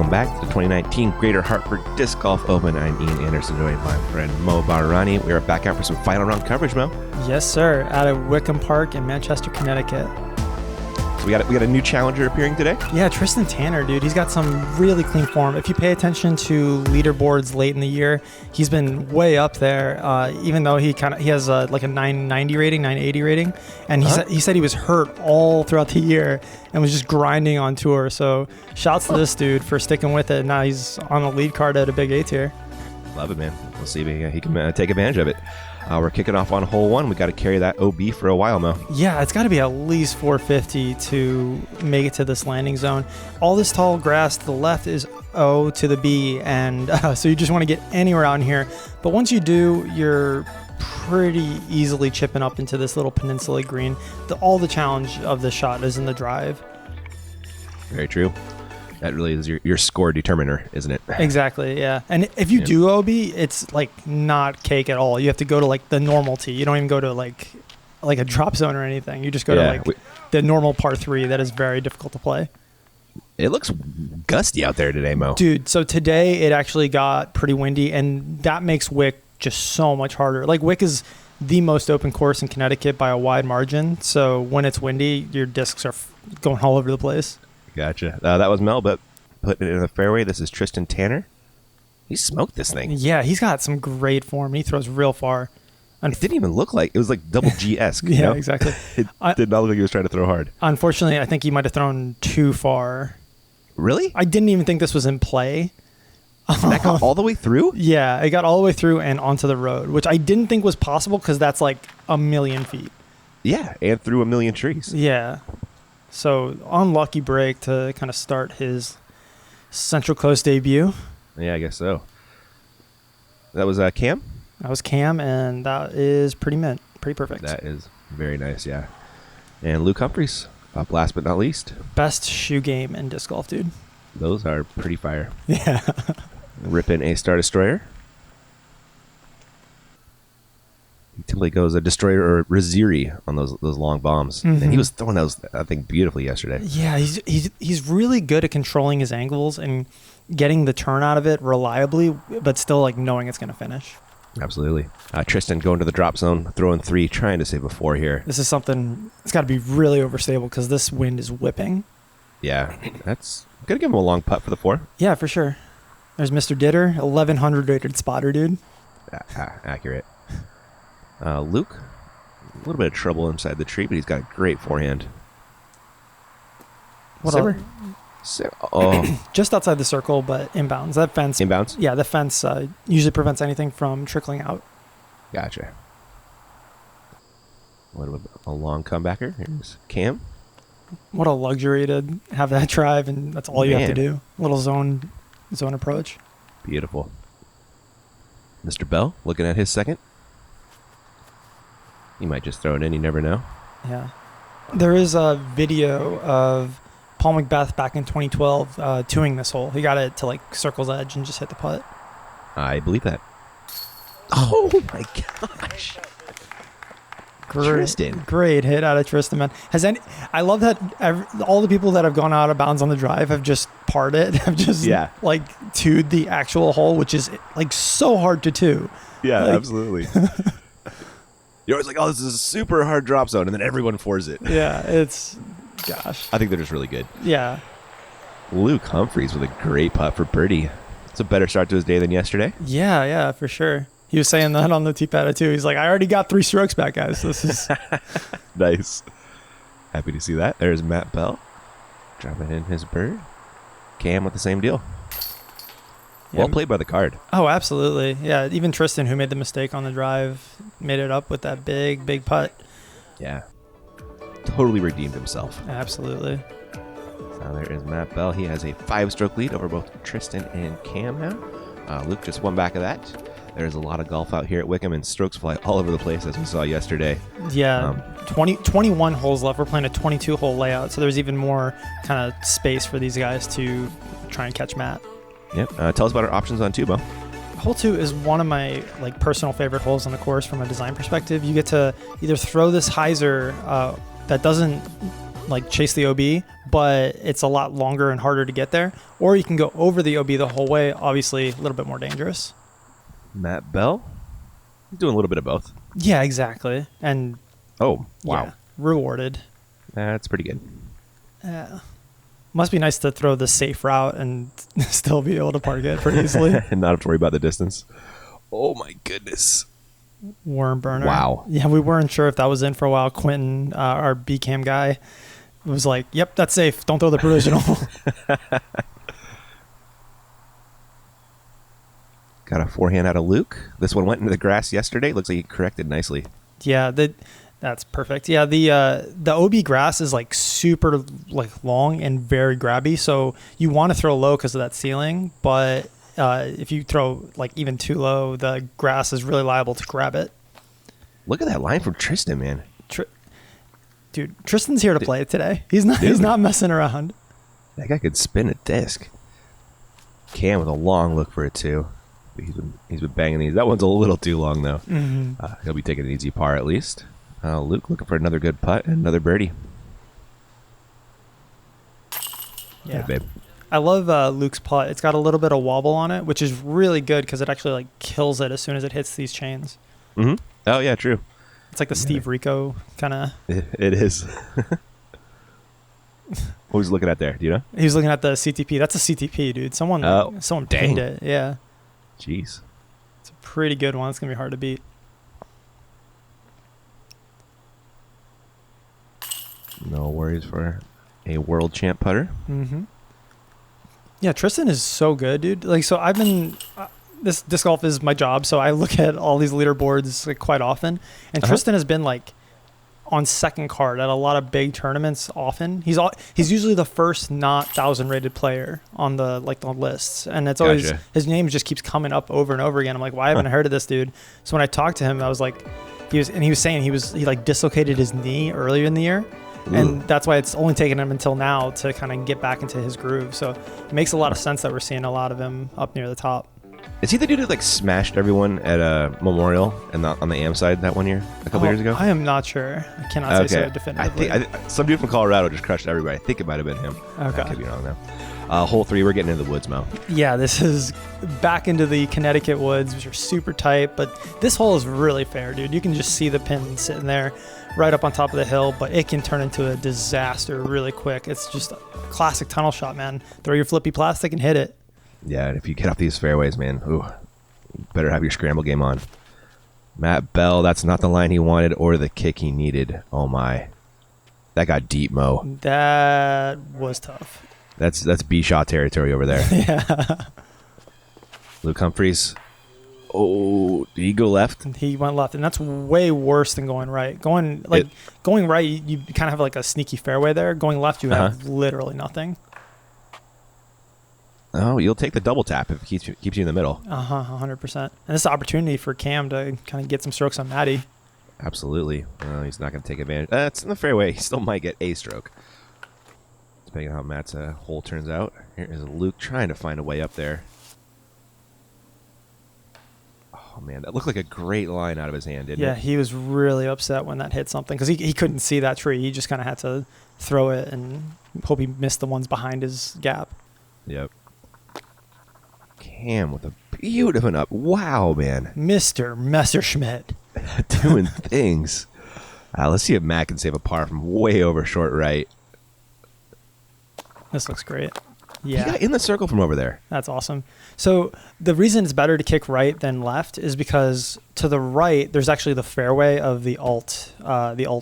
Welcome back to the 2019 Greater Hartford Disc Golf Open. I'm Ian Anderson, joined by my friend Mahmoud Bahrani. We are back out for some final round coverage, Mo. Yes, sir. Out of Wickham Park in Manchester, Connecticut. So we got a new challenger appearing today? Yeah, Tristan Tanner, dude. He's got some really clean form. If you pay attention to leaderboards late in the year, he's been way up there, even though he has like a 980 rating. And he said he was hurt all throughout the year and was just grinding on tour. So shouts to this dude for sticking with it. Now he's on the lead card at a big A tier. Love it, man. We'll see if he can take advantage of it. We're kicking off on hole one. We got to carry that OB for a while, Mo. Yeah, it's got to be at least 450 to make it to this landing zone. All this tall grass to the left is O to the B, and so you just want to get anywhere out in here. But once you do, you're pretty easily chipping up into this little peninsula green. All the challenge of the shot is in the drive. Very true. That really is your score determiner, isn't it? Exactly, yeah. And if you do OB, it's like not cake at all. You have to go to like the normal tee. You don't even go to like a drop zone or anything. You just go to the normal par 3 that is very difficult to play. It looks gusty out there today, Mo. Dude, so today it actually got pretty windy, and that makes Wick just so much harder. Like, Wick is the most open course in Connecticut by a wide margin. So when it's windy, your discs are going all over the place. Gotcha. That was Mel, but putting it in the fairway. This is Tristan Tanner. He smoked this thing. Yeah, he's got some great form. He throws real far. It didn't even look like it was like double G-esque. Yeah, you know? Exactly. It did not look like he was trying to throw hard. Unfortunately, I think he might have thrown too far. Really? I didn't even think this was in play. That got all the way through? Yeah, it got all the way through and onto the road, which I didn't think was possible because that's like 1,000,000 feet. Yeah, and through 1,000,000 trees. Yeah. So, unlucky break to kind of start his Central Coast debut. Yeah, I guess so. That was Cam? That was Cam, and that is pretty mint. Pretty perfect. That is very nice, yeah. And Luke Humphries, up last but not least. Best shoe game in disc golf, dude. Those are pretty fire. Yeah. Ripping a Star Destroyer. He typically goes a Destroyer or Raziri on those long bombs. Mm-hmm. And he was throwing those, I think, beautifully yesterday. Yeah, he's really good at controlling his angles and getting the turn out of it reliably, but still like knowing it's going to finish. Absolutely. Tristan going to the drop zone, throwing 3, trying to save a 4 here. This is something, it's got to be really overstable because this wind is whipping. Yeah, that's going to give him a long putt for the 4. Yeah, for sure. There's Mr. Ditter, 1,100 rated spotter, dude. Accurate. Luke, a little bit of trouble inside the tree, but he's got a great forehand. Just outside the circle, but inbounds. That fence. Inbounds? Yeah, the fence usually prevents anything from trickling out. Gotcha. A long comebacker. Here's Cam. What a luxury to have that drive, and that's all you have to do. Little zone approach. Beautiful. Mr. Bell looking at his second. He might just throw it in. You never know. Yeah. There is a video of Paul McBeth back in 2012 2-ing this hole. He got it to like circle's edge and just hit the putt. I believe that. Oh my gosh. Tristan. Great hit out of Tristan, man. I love that all the people that have gone out of bounds on the drive have just parted, have just like two'd the actual hole, which is like so hard to two. Yeah, absolutely. You're always like, oh, this is a super hard drop zone, and then everyone fours it. Yeah, gosh. I think they're just really good. Yeah. Luke Humphries with a great putt for birdie. It's a better start to his day than yesterday. Yeah, for sure. He was saying that on the tee pad too. He's like, I already got 3 strokes back, guys. This is nice. Happy to see that. There's Matt Bell dropping in his bird. Cam with the same deal. Yeah. Well played by the card. Oh, absolutely. Yeah, even Tristan, who made the mistake on the drive, made it up with that big putt. Yeah. Totally redeemed himself. Absolutely. So there is Matt Bell. He has a 5-stroke lead over both Tristan and Cam now. Luke just one back of that. There's a lot of golf out here at Wickham, and strokes fly all over the place, as we saw yesterday. Yeah, 21 holes left. We're playing a 22-hole layout, so there's even more kind of space for these guys to try and catch Matt. Yep. Tell us about our options on 2, Bo. Hole 2 is one of my personal favorite holes on the course from a design perspective. You get to either throw this hyzer that doesn't like chase the OB, but it's a lot longer and harder to get there. Or you can go over the OB the whole way, obviously a little bit more dangerous. Matt Bell? He's doing a little bit of both. Yeah, exactly. And oh, wow. Yeah, rewarded. That's pretty good. Must be nice to throw the safe route and still be able to park it pretty easily. And not have to worry about the distance. Oh, my goodness. Worm burner. Wow. Yeah, we weren't sure if that was in for a while. Quinten, our B-cam guy, was like, yep, that's safe. Don't throw the provisional. Got a forehand out of Luke. This one went into the grass yesterday. Looks like he corrected nicely. Yeah, that's perfect. Yeah, the OB grass is like super like long and very grabby, so you want to throw low because of that ceiling, but if you throw like even too low, the grass is really liable to grab it. Look at that line from Tristan, man. Dude, Tristan's here to play it today. He's not messing around. That guy could spin a disc. Cam with a long look for it too. He's been banging these. That one's a little too long though. Mm-hmm. He'll be taking an easy par at least. Luke looking for another good putt and another birdie. Yeah, babe. I love Luke's putt. It's got a little bit of wobble on it, which is really good because it actually like kills it as soon as it hits these chains. Mm-hmm. Oh yeah, true. It's like the Steve Rico kind of. It is. What was he looking at there? Do you know? He was looking at the CTP. That's a CTP, dude. Someone pinned it. Yeah. Jeez. It's a pretty good one. It's gonna be hard to beat. No worries for a world champ putter. Mm-hmm. Yeah, Tristan is so good, dude. Like, so I've been this disc golf is my job, so I look at all these leaderboards like quite often, and Tristan has been like on second card at a lot of big tournaments often. He's usually the first not 1,000 rated player on the lists, and it's always his name just keeps coming up over and over again. I'm like, why haven't I heard of this dude? So when I talked to him, I was like, he was saying he like dislocated his knee earlier in the year. Ooh. And that's why it's only taken him until now to kind of get back into his groove. So it makes a lot of sense that we're seeing a lot of him up near the top. Is he the dude who like smashed everyone at a Memorial and on the AM side that one year, a couple years ago? I am not sure. I cannot say so definitively. I think some dude from Colorado just crushed everybody. I think it might have been him. Okay. I could be wrong now. Hole 3, we're getting into the woods, Mo. Yeah, this is back into the Connecticut woods, which are super tight, but this hole is really fair, dude. You can just see the pin sitting there right up on top of the hill, but it can turn into a disaster really quick. It's just a classic tunnel shot, man. Throw your flippy plastic and hit it. Yeah, and if you get off these fairways, man, you better have your scramble game on. Matt Bell, that's not the line he wanted or the kick he needed. Oh my. That got deep, Mo. That was tough. That's B-shot territory over there. Yeah. Luke Humphries. Oh, did he go left? He went left, and that's way worse than going right. Going right, you kind of have like a sneaky fairway there. Going left, you have literally nothing. Oh, you'll take the double tap if it keeps you in the middle. 100%. And this is an opportunity for Cam to kind of get some strokes on Matty. Absolutely. He's not going to take advantage. It's in the fairway. He still might get a stroke, depending on how Matt's hole turns out. Here is Luke trying to find a way up there. Oh, man, that looked like a great line out of his hand, didn't it? Yeah, he was really upset when that hit something because he couldn't see that tree. He just kind of had to throw it and hope he missed the ones behind his gap. Yep. Cam with a beautiful up. Wow, man. Mr. Messerschmidt. Doing things. Let's see if Matt can save a par from way over short right. This looks great. Yeah. He got in the circle from over there. That's awesome. So the reason it's better to kick right than left is because to the right, there's actually the fairway of the alt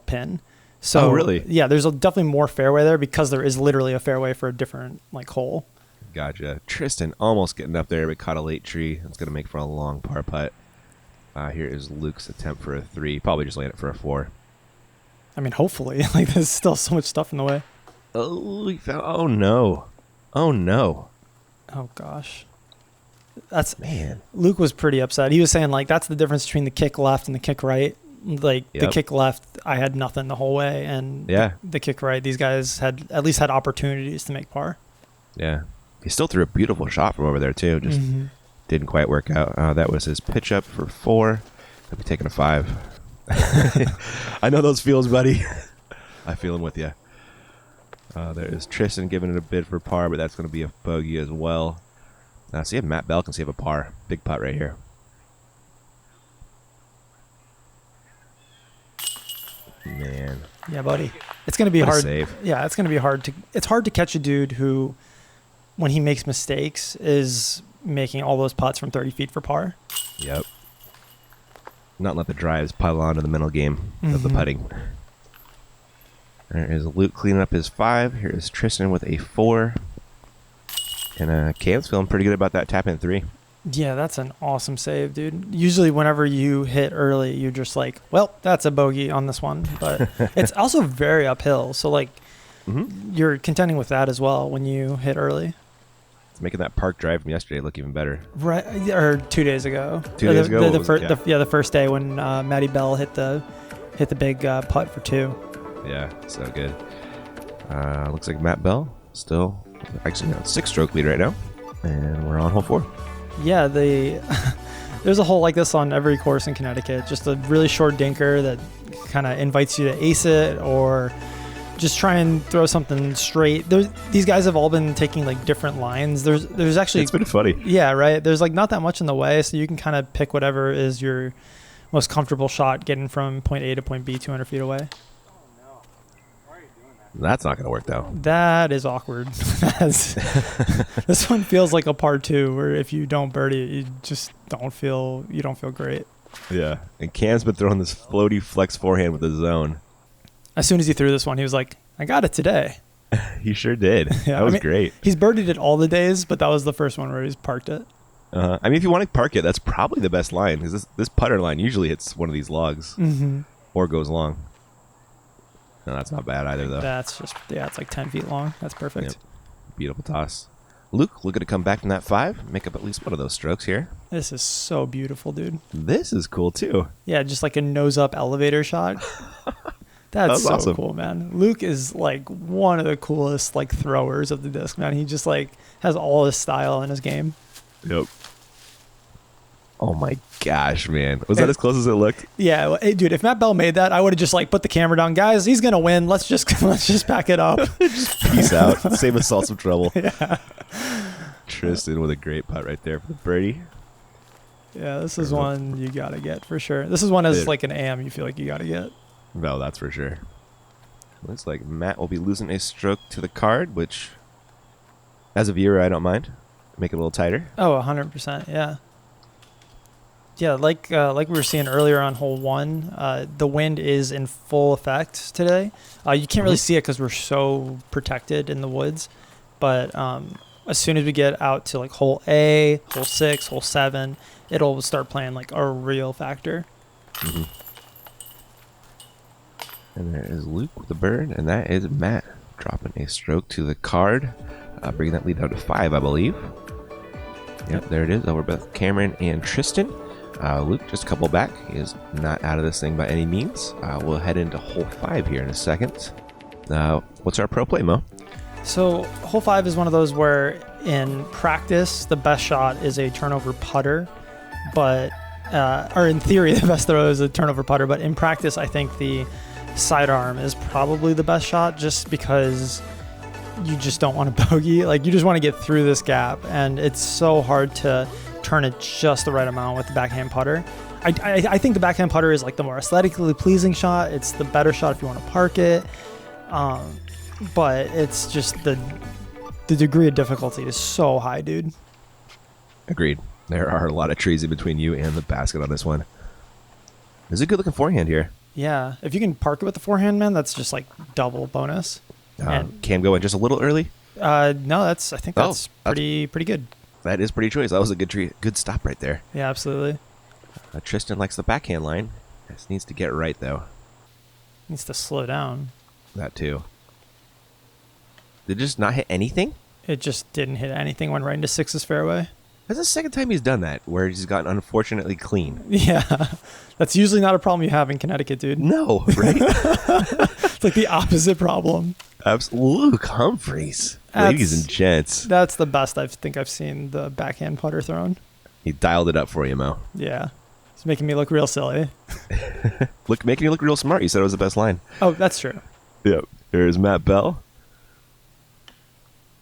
pin. So, oh, really? Yeah, there's definitely more fairway there because there is literally a fairway for a different hole. Gotcha. Tristan almost getting up there, but caught a late tree. That's going to make for a long par putt. Here is Luke's attempt for a 3. Probably just landed for a 4. I mean, hopefully. There's still so much stuff in the way. Oh, he found. Oh, no. Oh, no. Oh, gosh. Man. Luke was pretty upset. He was saying, that's the difference between the kick left and the kick right. The kick left, I had nothing the whole way. And the kick right, these guys had at least had opportunities to make par. Yeah. He still threw a beautiful shot from over there, too. Just didn't quite work out. That was his pitch up for 4. He'll be taking a 5. I know those feels, buddy. I feel him with you. There's Tristan giving it a bid for par, but that's going to be a bogey as well. See if Matt Bell can save a par. Big putt right here. Man. Yeah, buddy. It's going to be What a hard. save. Yeah, it's going to be hard it's hard to catch a dude who, when he makes mistakes, is making all those putts from 30 feet for par. Yep. Not let the drives pile on to the mental game of the putting. There is Luke cleaning up his 5. Here is Tristan with a 4. And Cam's feeling pretty good about that tap in 3. Yeah, that's an awesome save, dude. Usually whenever you hit early, you're just like, well, that's a bogey on this one. But it's also very uphill. So, like, you're contending with that as well when you hit early. It's making that park drive from yesterday look even better. Right, or 2 days ago. 2 days ago? The first day when Matty Bell hit the big putt for 2. Yeah, so good. Looks like Matt Bell still actually 6-stroke lead right now. And we're on hole 4. Yeah, there's a hole like this on every course in Connecticut. Just a really short dinker that kind of invites you to ace it or just try and throw something straight. These guys have all been taking like different lines. There's actually, it's been funny. Yeah, right. There's like not that much in the way, so you can kind of pick whatever is your most comfortable shot getting from point A to point B 200 feet away. That's not going to work, though. That is awkward. This one feels like a par 2, where if you don't birdie it, you just don't feel great. Yeah, and Cam's been throwing this floaty flex forehand with the zone. As soon as he threw this one, he was like, I got it today. He sure did. Yeah, that was great. He's birdied it all the days, but that was the first one where he's parked it. I mean, if you want to park it, that's probably the best line, because this putter line usually hits one of these logs or goes long. No, that's not bad either, though. That's just, it's like 10 feet long. That's perfect. Yep. Beautiful toss. Luke, looking to come back from that 5, make up at least one of those strokes here. This is so beautiful, dude. This is cool, too. Yeah, just like a nose-up elevator shot. That's so awesome. Cool, man. Luke is like one of the coolest like throwers of the disc, man. He just like has all his style in his game. Yep. Oh my gosh, man. Was that as close as it looked? Yeah, well, hey, dude, if Matt Bell made that, I would have just like put the camera down. Guys, he's going to win. Let's just pack it up. Just peace out. Save us all some trouble. Yeah. Tristan with a great putt right there for the birdie. Yeah, this is one you got to get for sure. This is one as like an AM you feel like you got to get. No, that's for sure. Looks like Matt will be losing a stroke to the card, which as a viewer, I don't mind. Make it a little tighter. Oh, 100%. Yeah. Yeah, like we were seeing earlier on hole 1, the wind is in full effect today. You can't really see it because we're so protected in the woods. But as soon as we get out to like hole A, hole 6, hole 7, it'll start playing like a real factor. And there is Luke with the bird, and that is Matt dropping a stroke to the card, bringing that lead down to 5, I believe. Yep, there it is, over both Cameron and Tristan. Luke just a couple back. He is not out of this thing by any means. We'll head into hole 5 here in a second. What's our pro play, Mo? So hole 5 is one of those where in practice the best shot is a turnover putter, but or in theory the best throw is a turnover putter, but in practice I think the sidearm is probably the best shot, just because you just don't want to bogey. Like, you just want to get through this gap, and it's so hard to turn it just the right amount with the backhand putter. I think the backhand putter is like the more aesthetically pleasing shot. It's the better shot if you want to park it, but it's just the degree of difficulty is so high, dude. Agreed. There are a lot of trees in between you and the basket on this one. There's a good looking forehand here. Yeah, if you can park it with the forehand, man, that's just like double bonus. Cam going just a little early? No, I think that's pretty good. That is pretty choice. That was a good stop right there. Yeah, absolutely. Tristan likes the backhand line. This needs to get right, though. Needs to slow down. That, too. Did it just not hit anything? It just didn't hit anything. Went right into 6's fairway. That's the second time he's done that, where he's gotten unfortunately clean. Yeah. That's usually not a problem you have in Connecticut, dude. No, right? It's like the opposite problem. Luke Humphries. Ladies and gents. That's the best I think I've seen the backhand putter thrown. He dialed it up for you, Mo. Yeah. It's making me look real silly. Making you look real smart. You said it was the best line. Oh, that's true. Yep. Here's Matt Bell.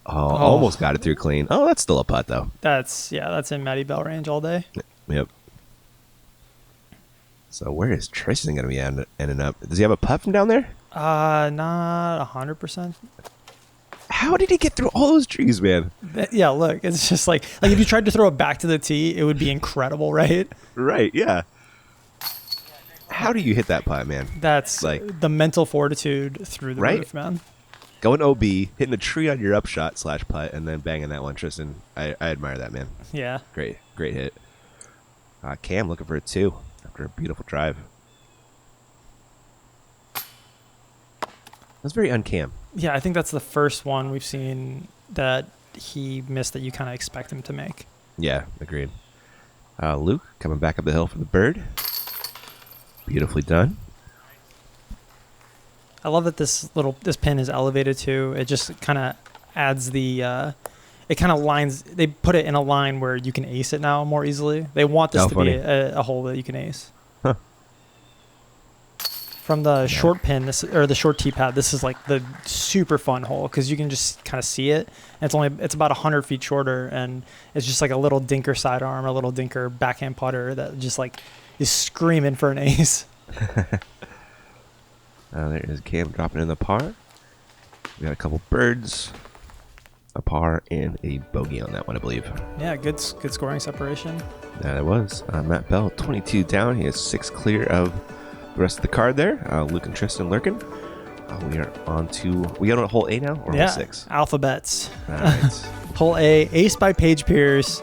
Almost got it through clean. Oh, that's still a putt, though. That's in Matty Bell range all day. Yep. So where is Tristan going to be ending up? Does he have a putt from down there? Not 100%. How did he get through all those trees, man? Yeah, look, it's just like if you tried to throw it back to the tee, it would be incredible, right? Right, yeah. How do you hit that putt, man? That's like the mental fortitude through the roof, man. Going OB, hitting a tree on your upshot / putt, and then banging that one, Tristan. I admire that, man. Yeah. Great hit. Cam looking for a 2 after a beautiful drive. That's very uncam. Yeah, I think that's the first one we've seen that he missed that you kind of expect him to make. Yeah, agreed. Luke coming back up the hill for the bird. Beautifully done. I love that this pin is elevated too. It just kind of adds the it kind of lines. They put it in a line where you can ace it now more easily. They want this to be a hole that you can ace. Huh. From the short pin, or the short tee pad, this is like the super fun hole because you can just kind of see it. And it's about 100 feet shorter, and it's just like a little dinker sidearm, a little dinker backhand putter that just like is screaming for an ace. There is Cam dropping in the par. We got a couple birds, a par, and a bogey on that one, I believe. Yeah, good scoring separation. That it was. Matt Bell, 22 down. He has 6 clear of the rest of the card there. Luke and Tristan lurking. We are on to... We got on hole A now, or hole 6? Alphabets. All right. Hole A, ace by Paige Pierce,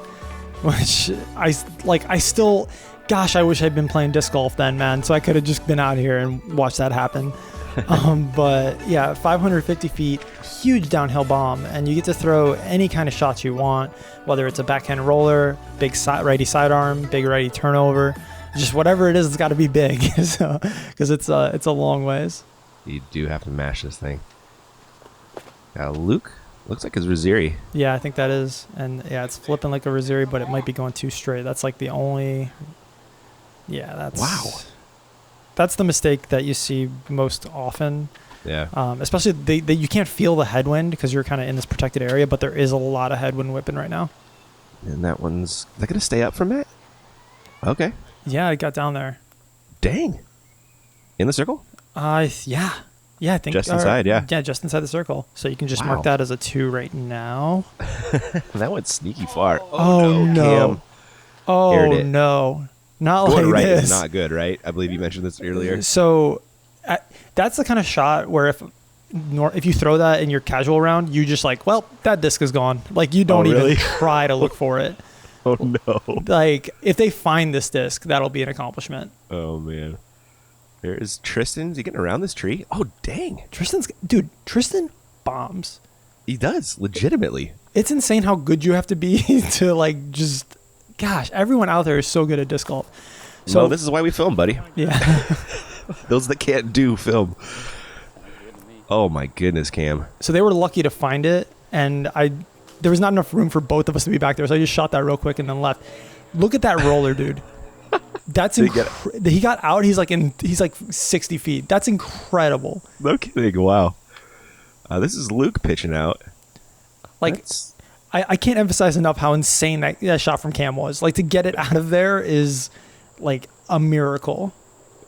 which I still... Gosh, I wish I'd been playing disc golf then, man. So I could have just been out here and watched that happen. But yeah, 550 feet, huge downhill bomb, and you get to throw any kind of shots you want, whether it's a backhand roller, big righty sidearm, big righty turnover, just whatever it is, it's got to be big, because it's a long ways. You do have to mash this thing. Luke, looks like it's Raziri. Yeah, I think that is, and yeah, it's flipping like a Raziri, but it might be going too straight. That's like the only. Yeah, that's the mistake that you see most often. Yeah. Especially you can't feel the headwind because you're kind of in this protected area, but there is a lot of headwind whipping right now. And that one's... Is that going to stay up from Matt? Okay. Yeah, it got down there. Dang. In the circle? Yeah. Yeah, I think... Just inside, yeah. Yeah, just inside the circle. So you can just mark that as a 2 right now. That went sneaky far. Oh, no. Cam. Oh, no. Not going like right this. Is not good, right? I believe you mentioned this earlier. So that's the kind of shot where if you throw that in your casual round, you just like, well, that disc is gone. Like you don't even try to look for it. Oh no! Like if they find this disc, that'll be an accomplishment. Oh man! There is Tristan. Is he getting around this tree? Oh dang! Tristan bombs. He does legitimately. It's insane how good you have to be to like just. Gosh, everyone out there is so good at disc golf. So this is why we film, buddy. Yeah. Those that can't do film. Oh my goodness, Cam. So they were lucky to find it, and there was not enough room for both of us to be back there, so I just shot that real quick and then left. Look at that roller, dude. That's he got out. He's like 60 feet. That's incredible. No kidding. Wow. This is Luke pitching out. Like. I can't emphasize enough how insane that shot from Cam was. Like, to get it out of there is, like, a miracle.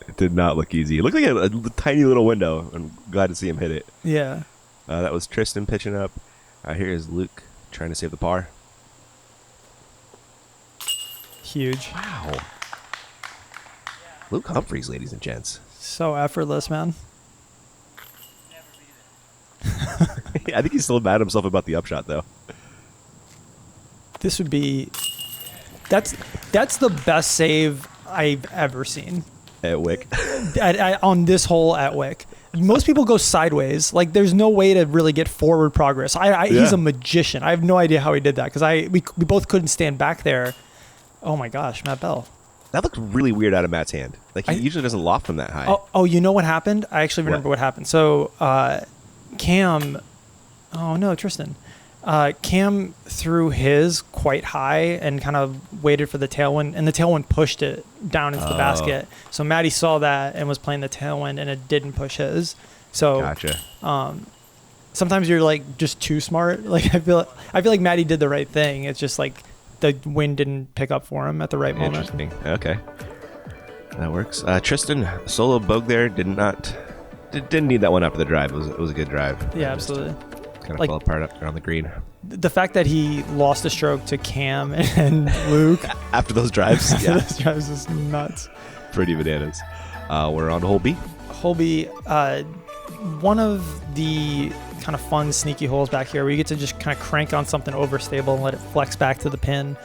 It did not look easy. It looked like a tiny little window. I'm glad to see him hit it. Yeah. That was Tristan pitching up. Here is Luke trying to save the par. Huge. Wow. Luke Humphries, ladies and gents. So effortless, man. I think he's still mad at himself about the upshot, though. This would be... That's the best save I've ever seen. At Wick. On this hole at Wick. Most people go sideways. Like, there's no way to really get forward progress. He's a magician. I have no idea how he did that, because we both couldn't stand back there. Oh, my gosh, Matt Bell. That looked really weird out of Matt's hand. Like, he usually doesn't loft from that high. Oh, you know what happened? I actually remember what happened. So, Cam... Oh, no, Tristan. Cam threw his quite high and kind of waited for the tailwind, and the tailwind pushed it down into the basket. So Matty saw that and was playing the tailwind, and it didn't push his. So gotcha. sometimes you're like just too smart. Like I feel like Matty did the right thing. It's just like the wind didn't pick up for him at the right moment. Interesting. Okay. That works. Tristan, solo bogue there, didn't need that one after the drive. It was a good drive. Yeah, absolutely. Kind of fell apart up around the green. The fact that he lost a stroke to Cam and Luke after those drives, yeah, those drives is nuts. Pretty bananas. We're on to hole B. Hole B, one of the kind of fun, sneaky holes back here where you get to just kind of crank on something overstable and let it flex back to the pin.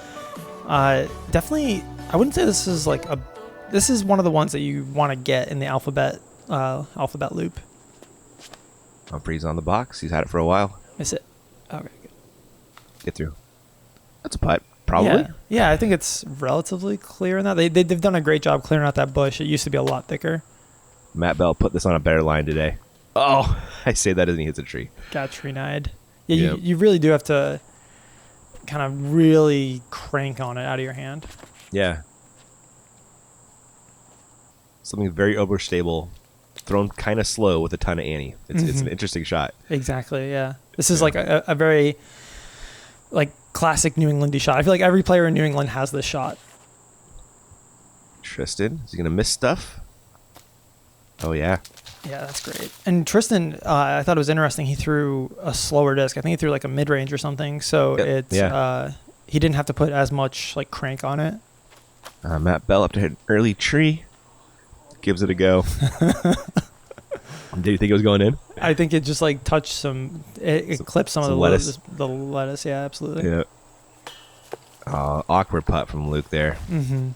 Definitely, I wouldn't say this is like this is one of the ones that you want to get in the alphabet loop. Humphries on the box. He's had it for a while. Miss it. Okay, good. Get through. That's a putt, probably. Yeah, I think it's relatively clear in that. They've done a great job clearing out that bush. It used to be a lot thicker. Matt Bell put this on a better line today. Oh, I say that as he hits a tree. Got tree-eyed. Yeah, you really do have to kind of really crank on it out of your hand. Yeah. Something very overstable, thrown kind of slow with a ton of ante. It's an interesting shot. Exactly, yeah. This is like a very like classic New Englandy shot. I feel like every player in New England has this shot. Tristan, is he going to miss stuff? Oh, yeah. Yeah, that's great. And Tristan, I thought it was interesting. He threw a slower disc. I think he threw like a mid-range or something. So he didn't have to put as much like crank on it. Matt Bell up to hit an early tree. Gives it a go. Did you think it was going in? I think it just like touched some. It clipped some of the lettuce. The lettuce, yeah, absolutely. Yeah. Awkward putt from Luke there. Mm-hmm.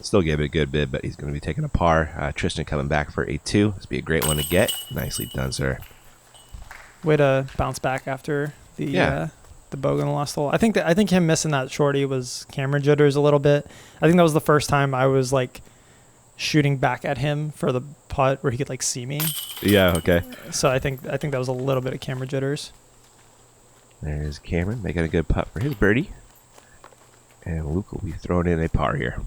Still gave it a good bid, but he's going to be taking a par. Tristan coming back for a 2. This would be a great one to get. Nicely done, sir. Way to bounce back after the bogue on the last hole. I think him missing that shorty was camera jitters a little bit. I think that was the first time I was like shooting back at him for the putt where he could like see me. Yeah, okay. So I think that was a little bit of camera jitters. There's Cameron making a good putt for his birdie. And Luke will be throwing in a par here.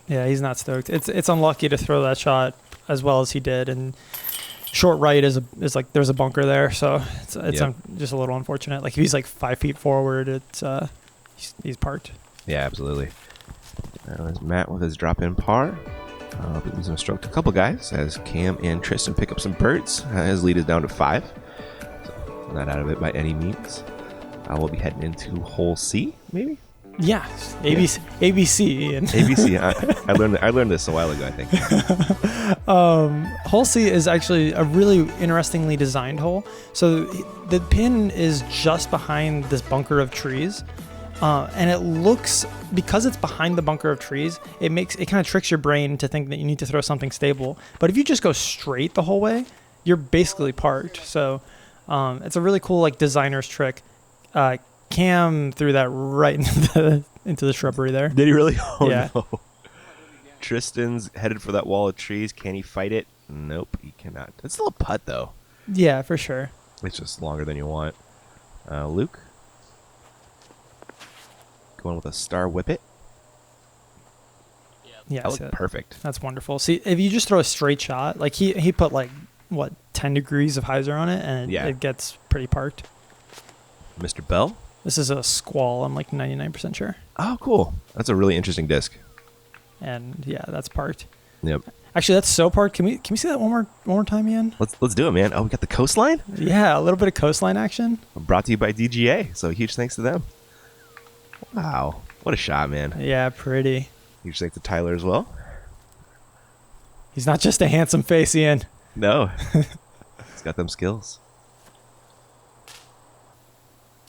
Yeah, he's not stoked. It's unlucky to throw that shot as well as he did, and short right is like there's a bunker there, so it's just a little unfortunate. Like if he's like 5 feet forward, he's parked. Yeah, absolutely. There's Matt with his drop-in par. He's going to stroke a couple guys as Cam and Tristan pick up some birds. His lead is down to 5. So not out of it by any means. We'll be heading into hole C, maybe? Yeah, ABC, Ian. ABC. I learned this a while ago, I think. Hole C is actually a really interestingly designed hole. So the pin is just behind this bunker of trees. And it looks, because it's behind the bunker of trees, it kind of tricks your brain to think that you need to throw something stable. But if you just go straight the whole way, you're basically parked. So it's a really cool like designer's trick. Cam threw that right into the shrubbery there. Did he really? Oh, yeah. No. Tristan's headed for that wall of trees. Can he fight it? Nope, he cannot. It's still a putt, though. Yeah, for sure. It's just longer than you want. Luke? Going with a star whippet. Yeah, that looked perfect. That's wonderful. See, if you just throw a straight shot, like he put like, 10 degrees of hyzer on it, and it gets pretty parked. Mr. Bell? This is a squall, I'm like 99% sure. Oh, cool. That's a really interesting disc. And yeah, that's parked. Yep. Actually, that's so parked. Can we see that one more time, Ian? Let's do it, man. Oh, we got the coastline? Yeah, a little bit of coastline action. Brought to you by DGA, so huge thanks to them. Wow. What a shot, man. Yeah, pretty. Huge thanks to Tyler as well. He's not just a handsome face, Ian. No. He's got them skills.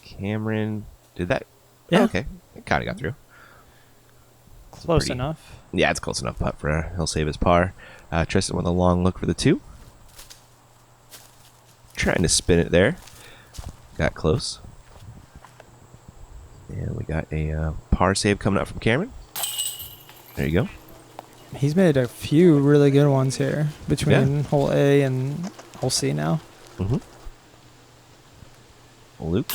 Cameron, did that? Yeah. Oh, okay. It kind of got through. Close enough. Yeah, it's close enough putt for he'll save his par. Tristan with a long look for the 2. Trying to spin it there. Got close. And we got a par save coming up from Cameron. There you go. He's made a few really good ones here between hole A and hole C now. Mm-hmm. Luke,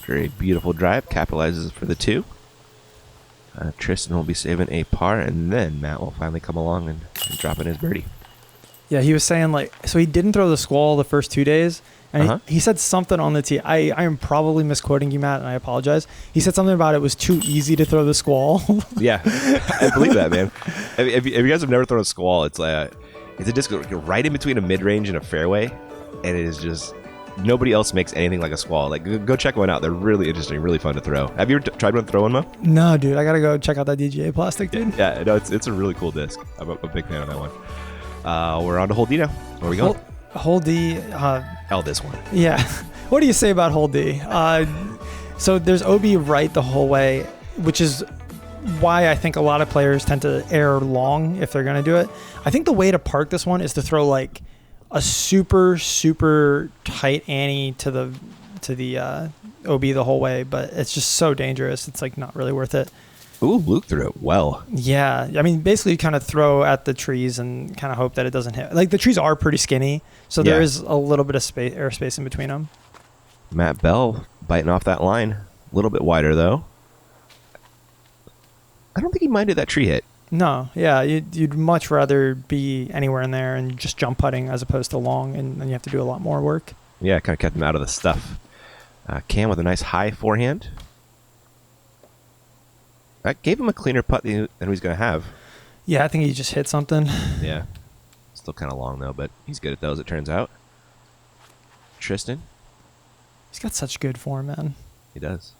very beautiful drive, capitalizes for the 2. Tristan will be saving a par, and then Matt will finally come along and drop in his birdie. Yeah, he was saying so he didn't throw the squall the first 2 days. And he said something on the tee. I am probably misquoting you, Matt, and I apologize. He said something about it was too easy to throw the squall. Yeah, I believe that, man. If you guys have never thrown a squall, it's a disc right in between a mid-range and a fairway, and it is just nobody else makes anything like a squall. Like, go check one out. They're really interesting, really fun to throw. Have you ever tried one throwing, Mo? No, dude. I gotta go check out that DGA plastic, dude. Yeah, no, it's a really cool disc. I'm a big fan of that one. We're on to hole D now. Where are we going? Hole D. This one. Yeah. What do you say about hole D? So there's OB right the whole way, which is why I think a lot of players tend to err long if they're going to do it. I think the way to park this one is to throw like a super, super tight ante to the OB the whole way, but it's just so dangerous. It's like not really worth it. Ooh, Luke threw it well. Yeah. I mean, basically you kind of throw at the trees and kind of hope that it doesn't hit. Like the trees are pretty skinny, so there is a little bit of airspace in between them. Matt Bell biting off that line. A little bit wider, though. I don't think he minded that tree hit. No. Yeah. You'd much rather be anywhere in there and just jump putting as opposed to long, and then you have to do a lot more work. Yeah, kind of kept him out of the stuff. Cam with a nice high forehand. That gave him a cleaner putt than he's going to have. Yeah, I think he just hit something. Yeah. Still kind of long, though, but he's good at those, it turns out. Tristan. He's got such good form, man. He does.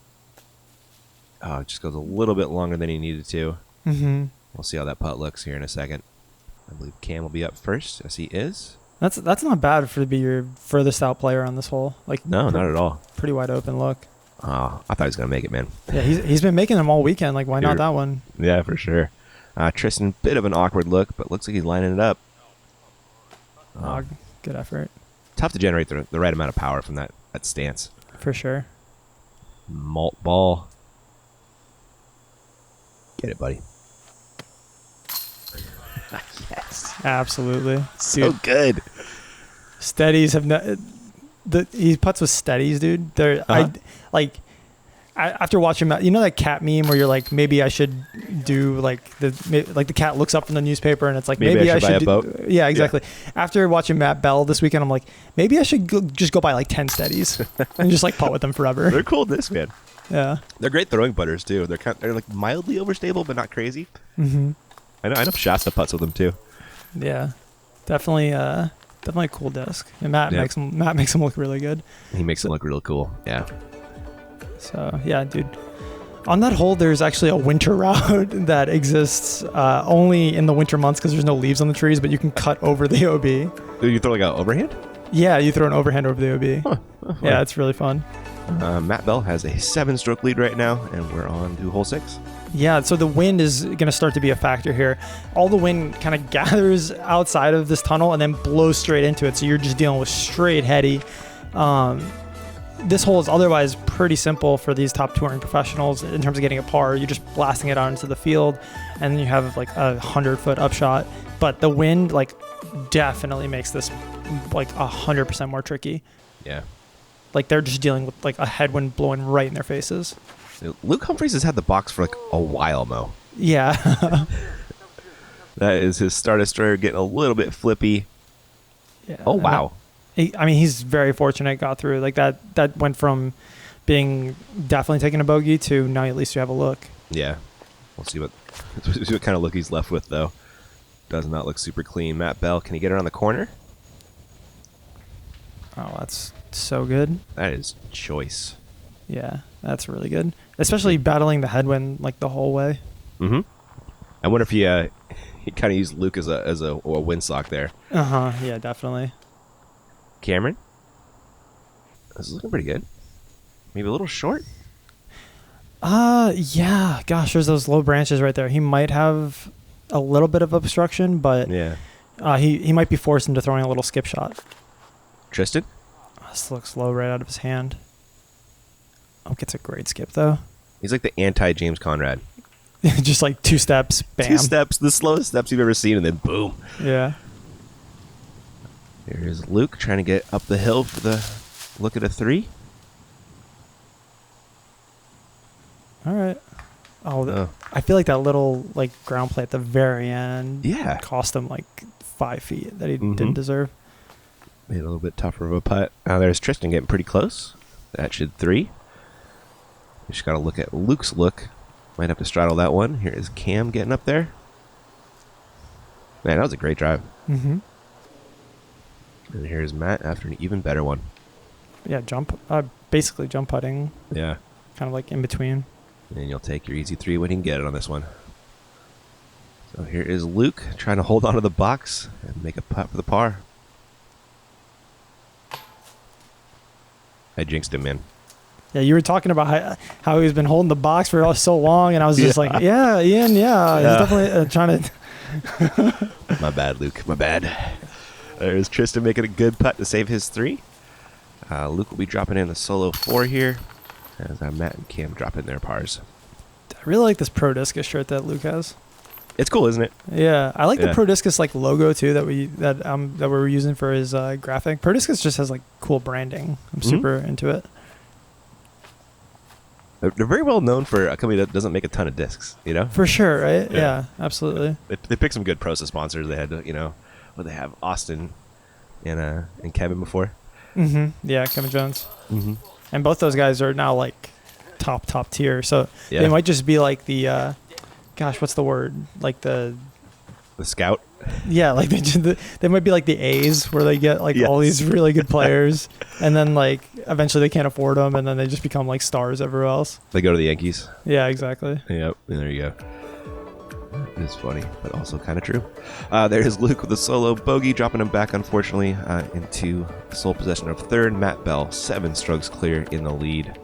Oh, it just goes a little bit longer than he needed to. Mm-hmm. We'll see how that putt looks here in a second. I believe Cam will be up first, as he is. That's not bad to be your furthest out player on this hole. Like No, not at all. Pretty wide open look. Oh, I thought he was going to make it, man. Yeah, he's been making them all weekend. Like, why not that one? Yeah, for sure. Tristan, bit of an awkward look, but looks like he's lining it up. Good effort. Tough to generate the right amount of power from that stance. For sure. Malt ball. Get it, buddy. Yes. Absolutely. So dude, good. Steadies have not... he putts with steadies, dude. They're after watching that, you know that cat meme where you're like, maybe I should do the cat looks up from the newspaper and it's like maybe I should buy a boat. Yeah, exactly. Yeah. After watching Matt Bell this weekend, I'm like, maybe I should just go buy like 10 steadies and just like putt with them forever. They're cool disc, man. Yeah, they're great throwing putters too. They're like mildly overstable but not crazy. Mm-hmm. I know Shasta putts with them too. Yeah, definitely a cool disc. And Matt makes him look really good. He makes him look real cool. Yeah. So yeah, dude. On that hole, there's actually a winter route that exists only in the winter months because there's no leaves on the trees, but you can cut over the OB. You throw like an overhand? Yeah, you throw an overhand over the OB. Huh. Yeah, it's really fun. Matt Bell has a 7-stroke lead right now, and we're on to hole 6. Yeah, so the wind is going to start to be a factor here. All the wind kind of gathers outside of this tunnel and then blows straight into it, so you're just dealing with straight heady. This hole is otherwise pretty simple for these top touring professionals in terms of getting a par. You're just blasting it out into the field, and then you have like a 100-foot upshot. But the wind definitely makes this 100% more tricky. Yeah. Like they're just dealing with like a headwind blowing right in their faces. Luke Humphries has had the box for like a while, Mo. Yeah. That is his start destroyer getting a little bit flippy. Yeah. Oh, wow. He's very fortunate, got through. Like that went from being definitely taking a bogey to now at least you have a look. Yeah. We'll see what kind of look he's left with, though. Does not look super clean. Matt Bell, can he get around the corner? Oh, that's so good. That is choice. Yeah, that's really good. Especially battling the headwind like the whole way. Mm-hmm. I wonder if he kind of used Luke as a windsock there. Uh-huh, yeah, definitely. Cameron? This is looking pretty good. Maybe a little short? Yeah. Gosh, there's those low branches right there. He might have a little bit of obstruction, but yeah. He might be forced into throwing a little skip shot. Tristan? This looks low right out of his hand. Oh, gets a great skip, though. He's like the anti-James Conrad. Just like 2 steps, bam. 2 steps, the slowest steps you've ever seen, and then boom. Yeah. Here's Luke trying to get up the hill for the look at a 3. All right. Oh, I feel like that little ground play at the very end yeah. cost him 5 feet that he didn't deserve. Made a little bit tougher of a putt. There's Tristan getting pretty close. That should 3. You just got to look at Luke's look. Might have to straddle that one. Here is Cam getting up there. Man, that was a great drive. And here's Matt after an even better one. Yeah, basically jump putting. Yeah. Kind of like in between. And you'll take your easy 3 when you can get it on this one. So here is Luke trying to hold onto the box and make a putt for the par. I jinxed him, man. Yeah, you were talking about how he's been holding the box for so long, and I was just like, yeah, Ian, he's definitely trying to... My bad, Luke. My bad. There's Tristan making a good putt to save his 3. Luke will be dropping in the solo 4 here, as Matt and Cam drop in their pars. I really like this Prodiscus shirt that Luke has. It's cool, isn't it? Yeah, I like the Prodiscus like logo too that we were using for his graphic. Prodiscus just has like cool branding. I'm super into it. They're very well known for a company that doesn't make a ton of discs, you know? For sure, right? Yeah, absolutely. They picked some good Prosa sponsors. They had, they have Austin and Kevin before. Yeah, Kevin Jones. And both those guys are now like top tier. So they might just be like the, what's the word? Like the scout. Yeah, like they might be like the A's where they get like all these really good players, and then like eventually they can't afford them, and then they just become like stars everywhere else. They go to the Yankees. Yeah, exactly. Yep, there you go. It's funny, but also kind of true. There's Luke with a solo bogey, dropping him back, unfortunately, into sole possession of 3rd. Matt Bell, 7 strokes clear in the lead.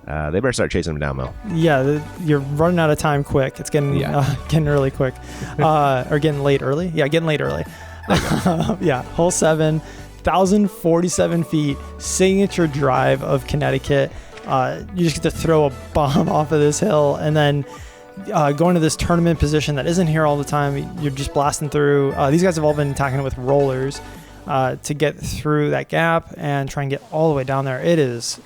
They better start chasing him down, Mo. Yeah, you're running out of time quick. It's getting getting really quick. Or getting late early. Yeah, getting late early. Hole 7, 1,047 feet, signature drive of Connecticut. You just get to throw a bomb off of this hill, and then going to this tournament position that isn't here all the time. You're just blasting through. These guys have all been attacking it with rollers to get through that gap and try and get all the way down there. It is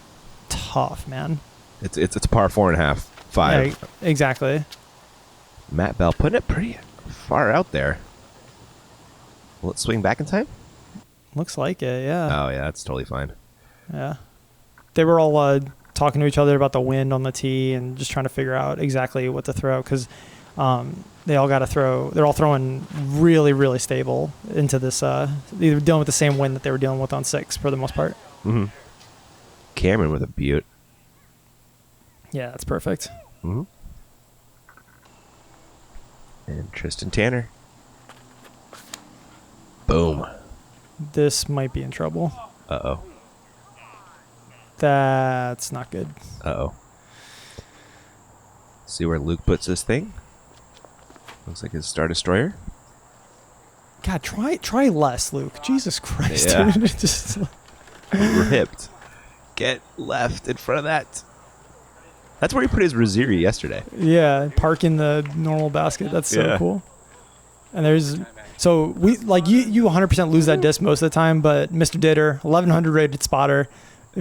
tough, man. It's a par 4.5, 5. Yeah, exactly. Matt Bell putting it pretty far out there. Will it swing back in time? Looks like it, yeah. Oh, yeah, that's totally fine. Yeah. They were all talking to each other about the wind on the tee and just trying to figure out exactly what to throw because they all got to throw. They're all throwing really, really stable into this. They're dealing with the same wind that they were dealing with on 6 for the most part. Cameron with a beaut. Yeah, that's perfect. And Tristan Tanner. Boom. This might be in trouble. Uh-oh. That's not good. Uh-oh. See where Luke puts this thing? Looks like his Star Destroyer. God, try less, Luke. Jesus Christ. Yeah. Just ripped. Get left in front of that. That's where he put his Rosiri yesterday. Yeah, park in the normal basket. That's so cool. And you 100% lose that disc most of the time, but Mr. Ditter, 1100 rated spotter,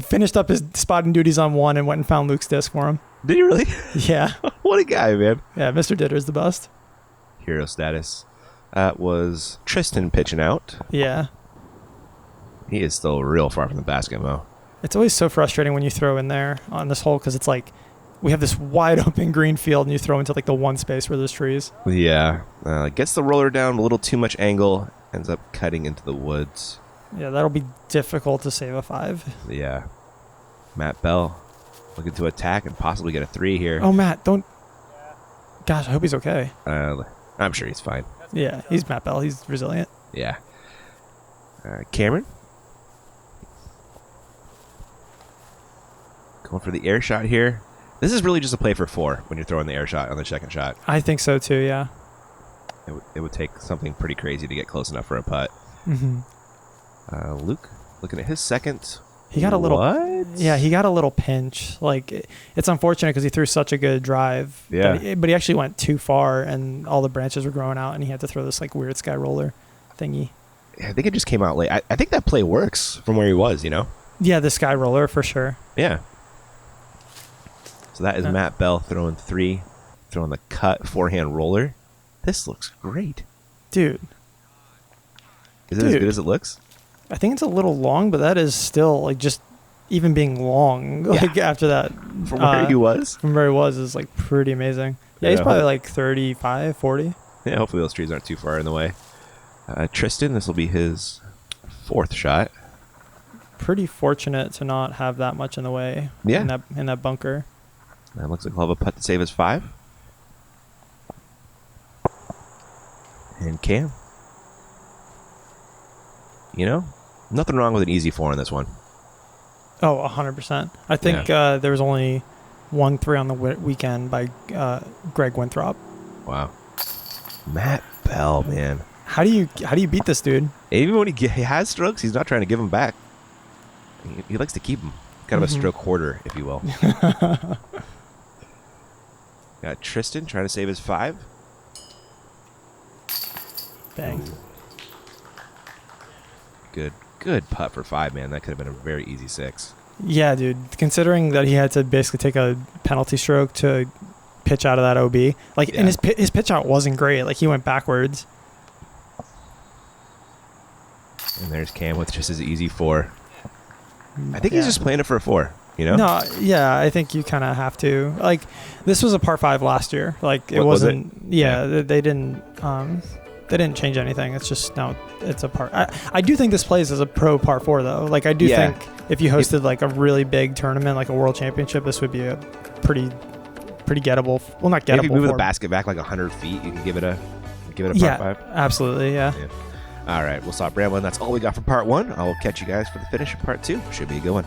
finished up his spotting duties on 1 and went and found Luke's disc for him. Did he really? Yeah. What a guy, man. Yeah, Mr. Ditter's the best. Hero status. That was Tristan pitching out. Yeah. He is still real far from the basket, Mo. It's always so frustrating when you throw in there on this hole because it's like we have this wide open green field and you throw into like the one space where there's trees. Yeah. Gets the roller down a little too much angle, ends up cutting into the woods. Yeah, that'll be difficult to save a 5. Yeah. Matt Bell looking to attack and possibly get a 3 here. Oh, Matt, don't. Gosh, I hope he's okay. I'm sure he's fine. Yeah, he's Matt Bell. He's resilient. Yeah. Cameron. Going for the air shot here. This is really just a play for 4 when you're throwing the air shot on the second shot. I think so too, yeah. It would take something pretty crazy to get close enough for a putt. Luke, looking at his second. He got a little. What? Yeah, he got a little pinch. Like it's unfortunate because he threw such a good drive. Yeah. But he actually went too far, and all the branches were growing out, and he had to throw this like weird sky roller thingy. I think it just came out late. I think that play works from where he was. You know. Yeah, the sky roller for sure. Yeah. So that is Matt Bell throwing 3, throwing the cut forehand roller. This looks great. Dude. Is it as good as it looks? I think it's a little long, but that is still like just even being long. Like after that, From where he was? From where he was is like pretty amazing. Yeah, he's probably like 35, 40. Yeah, hopefully those trees aren't too far in the way. Tristan, this will be his 4th shot. Pretty fortunate to not have that much in the way. Yeah. In that bunker. That looks like he'll have a putt to save his 5. And Cam. Nothing wrong with an easy 4 on this one. Oh, 100%. I think there was only 1-3 on the weekend by Greg Winthrop. Wow. Matt Bell, man. How do you beat this dude? Even when he has strokes, he's not trying to give them back. He likes to keep them. Kind of a stroke hoarder, if you will. Got Tristan trying to save his 5. Bang. Good putt for 5, man. That could have been a very easy 6. Yeah, dude. Considering that he had to basically take a penalty stroke to pitch out of that OB. Like, and his pitch out wasn't great. Like, he went backwards. And there's Cam with just his easy 4. I think he's just playing it for a 4, No, yeah, I think you kind of have to. Like, this was a par 5 last year. Like, it wasn't. Was it? Yeah, they didn't. They didn't change anything. It's just it's a par. I do think this plays as a pro par 4 though. Like, I do think if you hosted like a really big tournament, like a world championship, this would be a pretty gettable. Well, not gettable. If you move the basket back like 100 feet, you can give it a par 5. Absolutely, yeah. All right, we'll stop rambling. That's all we got for part 1. I will catch you guys for the finish of part 2. Should be a good one.